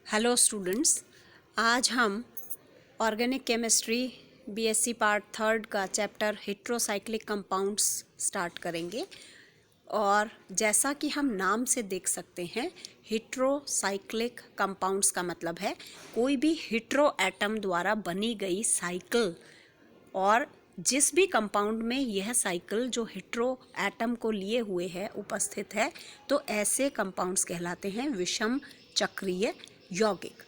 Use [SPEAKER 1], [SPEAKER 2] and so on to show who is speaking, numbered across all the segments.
[SPEAKER 1] Hello students, आज हम organic chemistry BSc part third का चैप्टर हेट्रोसाइक्लिक कंपाउंड्स स्टार्ट करेंगे। और जैसा कि हम नाम से देख सकते हैं, हेट्रोसाइक्लिक कंपाउंड्स का मतलब है कोई भी हेट्रो एटम द्वारा बनी गई साइकिल। और जिस भी कंपाउंड में यह साइकिल जो हेट्रो एटम को लिए हुए है उपस्थित है, तो ऐसे कंपाउंड्स कहलाते हैं विषम चक्रीय यौगिक।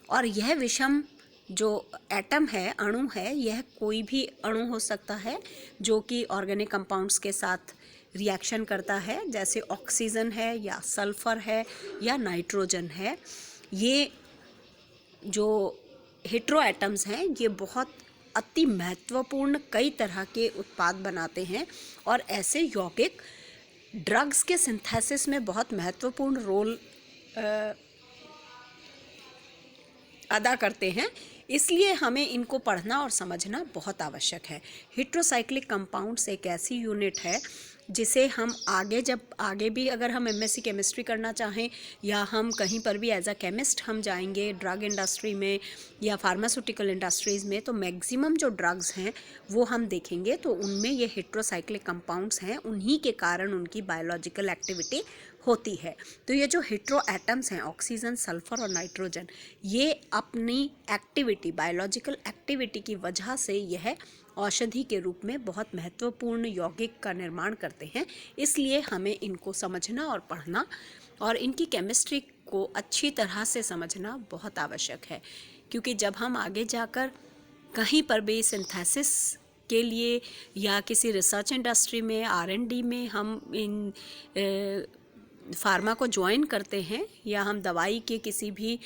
[SPEAKER 1] और यह विषम जो एटम है, अणु है, यह कोई भी अणु हो सकता है जो कि ऑर्गेनिक कंपाउंड्स के साथ रिएक्शन करता है, जैसे ऑक्सीजन है या सल्फर है या नाइट्रोजन है। ये जो हेट्रो एटम्स हैं, ये बहुत अति महत्वपूर्ण कई तरह के उत्पाद बनाते हैं और ऐसे यौगिक ड्रग्स के सिंथेसिस में बहुत महत्वपूर्ण रोल अदा करते हैं। इसलिए हमें इनको पढ़ना और समझना बहुत आवश्यक है। हेट्रोसाइक्लिक कंपाउंड्स एक ऐसी यूनिट है जिसे हम आगे भी अगर हम एमएससी केमिस्ट्री करना चाहें या हम कहीं पर भी एज अ केमिस्ट हम जाएंगे ड्रग इंडस्ट्री में या फार्मास्यूटिकल इंडस्ट्रीज़ में, तो मैक्सिमम जो ड्रग्स हैं वो हम देखेंगे तो उनमें ये हेट्रोसाइक्लिक कंपाउंड्स हैं, उन्हीं के कारण उनकी बायोलॉजिकल एक्टिविटी होती है। तो ये जो हेट्रो एटम्स हैं, ऑक्सीजन, सल्फर और नाइट्रोजन, ये अपनी एक्टिविटी, बायोलॉजिकल एक्टिविटी की वजह से यह औषधि के रूप में बहुत महत्वपूर्ण यौगिक का निर्माण करते हैं। इसलिए हमें इनको समझना और पढ़ना और इनकी केमिस्ट्री को अच्छी तरह से समझना बहुत आवश्यक है, क्योंकि जब हम आगे जाकर कहीं पर भी सिंथेसिस के लिए या किसी रिसर्च इंडस्ट्री में R&D में हम इन फार्मा को ज्वाइन करते हैं या हम दवाई के किसी भी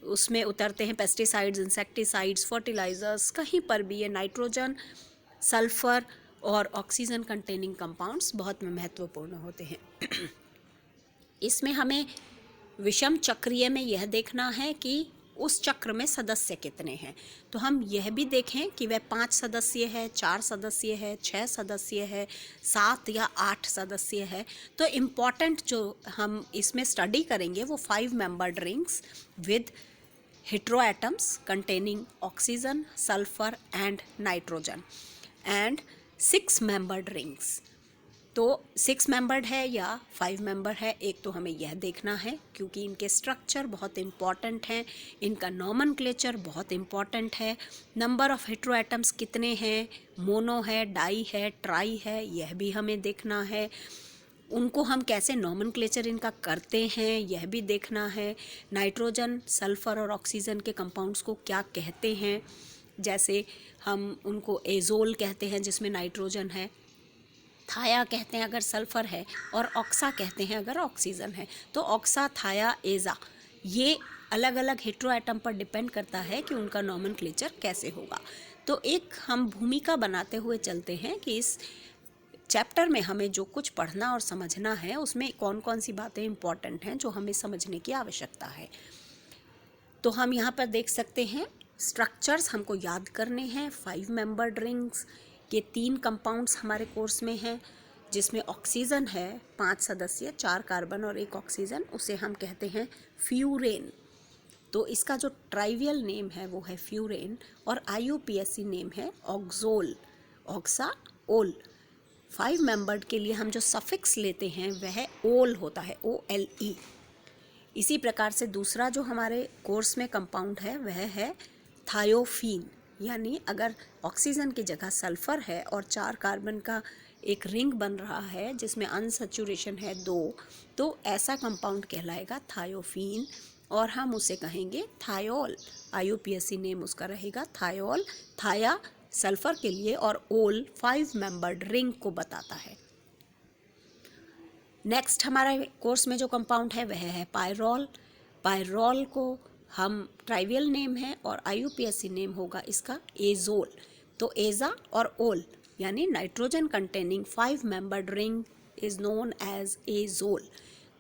[SPEAKER 1] उसमें उतरते हैं, पेस्टिसाइड्स, इंसेक्टिसाइड्स, फर्टिलाइज़र्स, कहीं पर भी ये नाइट्रोजन, सल्फर और ऑक्सीजन कंटेनिंग कंपाउंड्स बहुत महत्वपूर्ण होते हैं। इसमें हमें विषम चक्रीय में यह देखना है कि उस चक्र में सदस्य कितने हैं। तो हम यह भी देखें कि वह 5 सदस्य है, 4 सदस्य है, 6 सदस्य है, 7 या 8 सदस्य है। तो इम्पॉर्टेंट जो हम इसमें स्टडी करेंगे वो 5 membered rings with hetero atoms containing oxygen, sulfur and nitrogen and 6 membered rings। तो 6 मेंबर्ड है या 5 मेंबर है, एक तो हमें यह देखना है क्योंकि इनके स्ट्रक्चर बहुत इम्पॉर्टेंट हैं, इनका नॉमेनक्लेचर बहुत इम्पॉर्टेंट है। नंबर ऑफ हेट्रो एटम्स कितने हैं, मोनो है, डाई है, ट्राई है, यह भी हमें देखना है। उनको हम कैसे नॉमेनक्लेचर इनका करते हैं यह भी देखना है। नाइट्रोजन, सल्फर और ऑक्सीजन के कंपाउंड्स को क्या कहते हैं, जैसे हम उनको एजोल कहते हैं जिसमें नाइट्रोजन है, थाया कहते हैं अगर सल्फर है, और ऑक्सा कहते हैं अगर ऑक्सीजन है। तो ऑक्सा, थाया, एजा, ये अलग अलग हेट्रो एटम पर डिपेंड करता है कि उनका नॉमेनक्लेचर कैसे होगा। तो एक हम भूमिका बनाते हुए चलते हैं कि इस चैप्टर में हमें जो कुछ पढ़ना और समझना है उसमें कौन कौन सी बातें इंपॉर्टेंट हैं जो हमें समझने की आवश्यकता है। तो हम यहाँ पर देख सकते हैं स्ट्रक्चर्स हमको याद करने हैं। 5 मेंबर्ड रिंग्स के 3 कंपाउंड्स हमारे कोर्स में हैं, जिसमें ऑक्सीजन है 5 सदस्य, 4 कार्बन और 1 ऑक्सीजन, उसे हम कहते हैं फ्यूरेन। तो इसका जो ट्राइवियल नेम है वो है फ्यूरेन और IUPAC नेम है ऑक्सोल, ऑक्सा ओल। 5 मेंबर्ड के लिए हम जो सफिक्स लेते हैं वह ओल होता है, OLE। इसी प्रकार से दूसरा जो हमारे कोर्स में कंपाउंड है वह है थायोफीन, यानी अगर ऑक्सीजन की जगह सल्फर है और 4 कार्बन का एक रिंग बन रहा है जिसमें अनसैचुरेशन है 2, तो ऐसा कंपाउंड कहलाएगा थायोफीन और हम उसे कहेंगे थायोल। IUPAC नेम उसका रहेगा थायोल। थाया सल्फर के लिए और ओल 5 मेंबर्ड रिंग को बताता है। नेक्स्ट हमारा कोर्स में जो कंपाउंड है वह है पायरोल। पायरोल को हम ट्राइवियल नेम है और IUPAC नेम होगा इसका एजोल। तो एजा और ओल यानी nitrogen containing 5 membered ring is known as azole.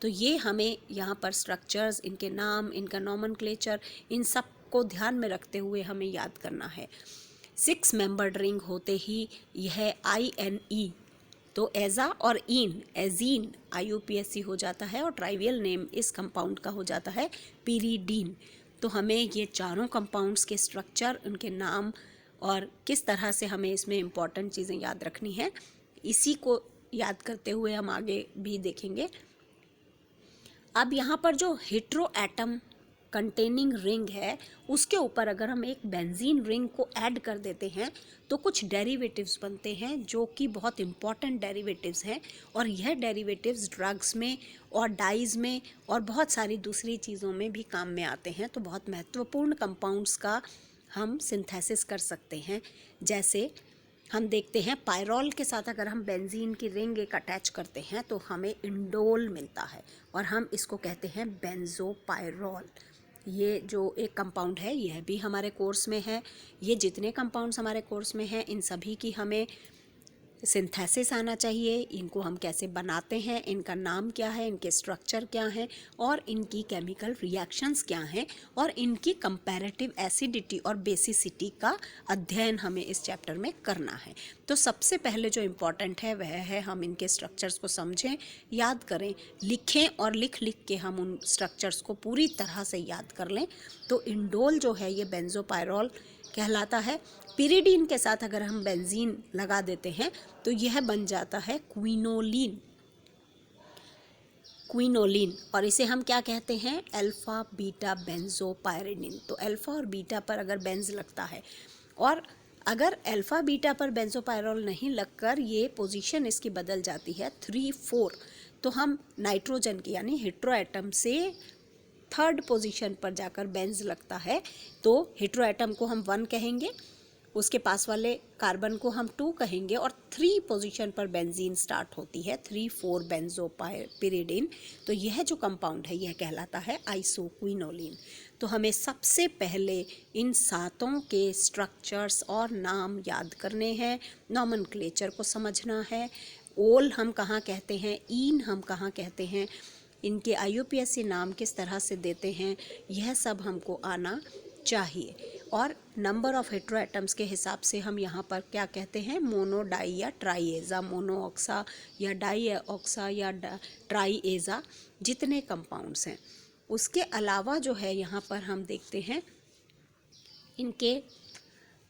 [SPEAKER 1] तो ये हमें यहाँ पर स्ट्रक्चर्स, इनके नाम, इनका नॉमेनक्लेचर, इन सब को ध्यान में रखते हुए हमें याद करना है। 6 मेंबर्ड रिंग होते ही यह INE तो एजा और इन, एजीन IUPAC हो जाता है और ट्राइवियल नेम इस कंपाउंड का हो जाता है पिरीडीन। तो हमें ये चारों कंपाउंड्स के स्ट्रक्चर, उनके नाम और किस तरह से हमें इसमें इम्पॉर्टेंट चीज़ें याद रखनी है, इसी को याद करते हुए हम आगे भी देखेंगे। अब यहाँ पर जो हेट्रो एटम कंटेनिंग रिंग है, उसके ऊपर अगर हम एक बेंजीन रिंग को ऐड कर देते हैं तो कुछ डेरिवेटिव्स बनते हैं जो कि बहुत इंपॉर्टेंट डेरिवेटिव्स हैं, और यह डेरिवेटिव्स ड्रग्स में और डाइज में और बहुत सारी दूसरी चीज़ों में भी काम में आते हैं। तो बहुत महत्वपूर्ण कंपाउंड्स का हम सिंथेसिस कर सकते हैं। जैसे हम देखते हैं पायरॉल के साथ अगर हम बेंजीन की रिंग एक अटैच करते हैं तो हमें इंडोल मिलता है और हम इसको कहते हैं बेंजोपायरॉल। ये जो एक कंपाउंड है यह भी हमारे कोर्स में है। ये जितने कंपाउंड्स हमारे कोर्स में हैं इन सभी की हमें सिंथेसिस आना चाहिए। इनको हम कैसे बनाते हैं, इनका नाम क्या है, इनके स्ट्रक्चर क्या हैं और इनकी केमिकल रिएक्शंस क्या हैं और इनकी कंपैरेटिव एसिडिटी और बेसिसिटी का अध्ययन हमें इस चैप्टर में करना है। तो सबसे पहले जो इम्पॉर्टेंट है वह है हम इनके स्ट्रक्चर्स को समझें, याद करें, लिखें और लिख लिख के हम उन स्ट्रक्चर्स को पूरी तरह से याद कर लें। तो इंडोल जो है ये बेंजोपायरॉल कहलाता है। पिरिडीन के साथ अगर हम बेंजीन लगा देते हैं तो यह बन जाता है क्विनोलिन, और इसे हम क्या कहते हैं, अल्फा बीटा बेंजोपायरिडिन। तो अल्फा और बीटा पर अगर बेंज लगता है और अगर अल्फा बीटा पर बेंजोपायरॉल नहीं लगकर ये पोजीशन इसकी बदल जाती है 3-4, तो हम नाइट्रोजन की यानी हेट्रो एटम से थर्ड पोजीशन पर जाकर बेंज लगता है तो हेट्रो एटम को हम 1 कहेंगे, उसके पास वाले कार्बन को हम 2 कहेंगे और 3 पोजीशन पर बेंजीन स्टार्ट होती है 3,4 बेंजोपायरिडिन। तो यह जो कंपाउंड है यह कहलाता है आइसोक्विनोलिन। तो हमें सबसे पहले इन सातों के स्ट्रक्चर्स और नाम याद करने हैं, नॉमेनक्लेचर को समझना है। ओल हम कहाँ कहते हैं, ईन हम कहाँ कहते हैं, इनके IUPAC नाम किस तरह से देते हैं, यह सब हमको आना चाहिए। और नंबर ऑफ हेट्रो एटम्स के हिसाब से हम यहाँ पर क्या कहते हैं, मोनो, डाई या ट्राईएजा, मोनोऑक्सा या डाईऑक्सा या ट्राईएजा, जितने कंपाउंड्स हैं। उसके अलावा जो है यहाँ पर हम देखते हैं इनके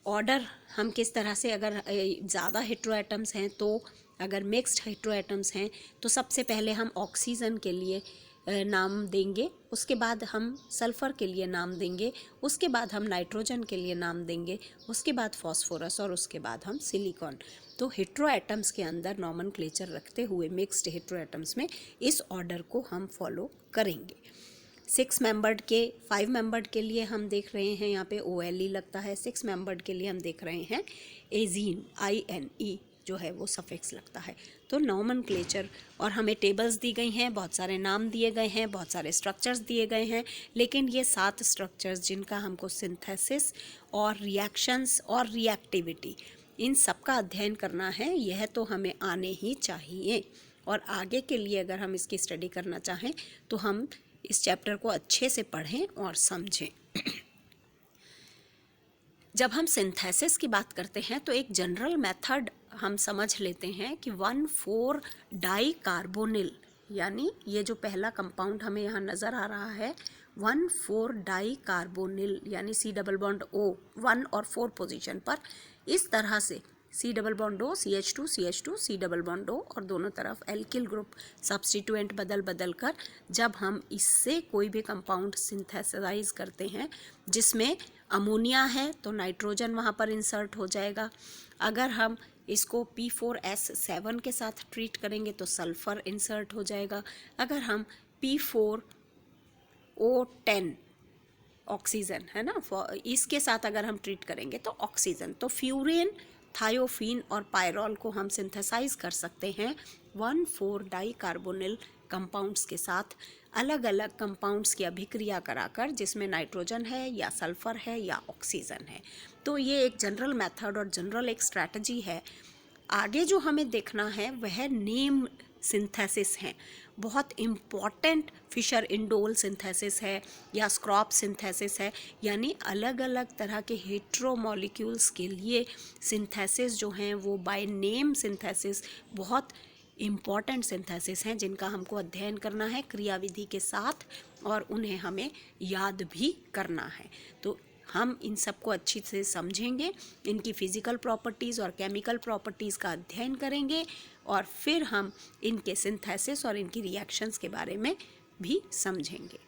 [SPEAKER 1] ऑर्डर हम किस तरह से, अगर ज़्यादा हेट्रो एटम्स हैं तो, अगर मिक्स्ड हेट्रो एटम्स हैं तो सबसे पहले हम ऑक्सीजन के लिए नाम देंगे, उसके बाद हम सल्फ़र के लिए नाम देंगे, उसके बाद हम नाइट्रोजन के लिए नाम देंगे, उसके बाद फॉस्फोरस और उसके बाद हम सिलिकॉन। तो हेट्रो एटम्स के अंदर नॉमेनक्लेचर रखते हुए मिक्स्ड हेट्रो एटम्स में इस ऑर्डर को हम फॉलो करेंगे। 6 मेंबर्ड के 5 मेंबर्ड के लिए हम देख रहे हैं यहाँ पे OLE लगता है, 6 मेंबर्ड के लिए हम देख रहे हैं एजीन, INE जो है वो सफिक्स लगता है। तो नॉमेनक्लेचर, और हमें टेबल्स दी गई हैं, बहुत सारे नाम दिए गए हैं, बहुत सारे स्ट्रक्चर्स दिए गए हैं, लेकिन ये 7 स्ट्रक्चर्स जिनका हमको सिंथेसिस और रिएक्शंस और रिएक्टिविटी इन सब का अध्ययन करना है, यह तो हमें आने ही चाहिए। और आगे के लिए अगर हम इसकी स्टडी करना चाहें तो हम इस चैप्टर को अच्छे से पढ़ें और समझें। जब हम सिंथेसिस की बात करते हैं तो एक जनरल मेथड हम समझ लेते हैं कि 1,4 डाई कार्बोनिल, यानी ये जो पहला कंपाउंड हमें यहाँ नज़र आ रहा है 1,4 डाई कार्बोनिल, यानी C डबल बॉन्ड O 1 और 4 पोजीशन पर, इस तरह से C double bond O, CH2 CH2 C double bond O और दोनों तरफ एल्किल ग्रुप सब्स्टिट्यूएंट बदल बदल कर जब हम इससे कोई भी कंपाउंड सिंथेसाइज करते हैं जिसमें अमोनिया है तो नाइट्रोजन वहाँ पर इंसर्ट हो जाएगा। अगर हम इसको P4S7 के साथ ट्रीट करेंगे तो सल्फ़र इंसर्ट हो जाएगा। अगर हम P4O10 ऑक्सीजन है ना, इसके साथ अगर हम ट्रीट करेंगे तो ऑक्सीजन। तो फ्यूरेन, थायोफीन और पायरॉल को हम सिंथेसाइज कर सकते हैं 1,4 डाई कार्बोनिल कंपाउंड्स के साथ, अलग अलग कंपाउंड्स की अभिक्रिया कराकर, जिसमें नाइट्रोजन है या सल्फ़र है या ऑक्सीजन है। तो ये एक जनरल मेथड और जनरल एक स्ट्रैटेजी है। आगे जो हमें देखना है वह नेम सिंथेसिस है, बहुत इम्पॉर्टेंट फिशर इंडोल सिंथेसिस है या स्क्रॉप सिंथेसिस है, यानी अलग अलग तरह के हेट्रो मॉलिक्यूल्स के लिए सिंथेसिस जो हैं वो बाय नेम सिंथेसिस बहुत इम्पॉर्टेंट सिंथेसिस हैं जिनका हमको अध्ययन करना है क्रियाविधि के साथ और उन्हें हमें याद भी करना है। तो हम इन सबको अच्छी से समझेंगे, इनकी फिज़िकल प्रॉपर्टीज़ और केमिकल प्रॉपर्टीज़ का अध्ययन करेंगे और फिर हम इनके सिंथेसिस और इनकी रिएक्शंस के बारे में भी समझेंगे।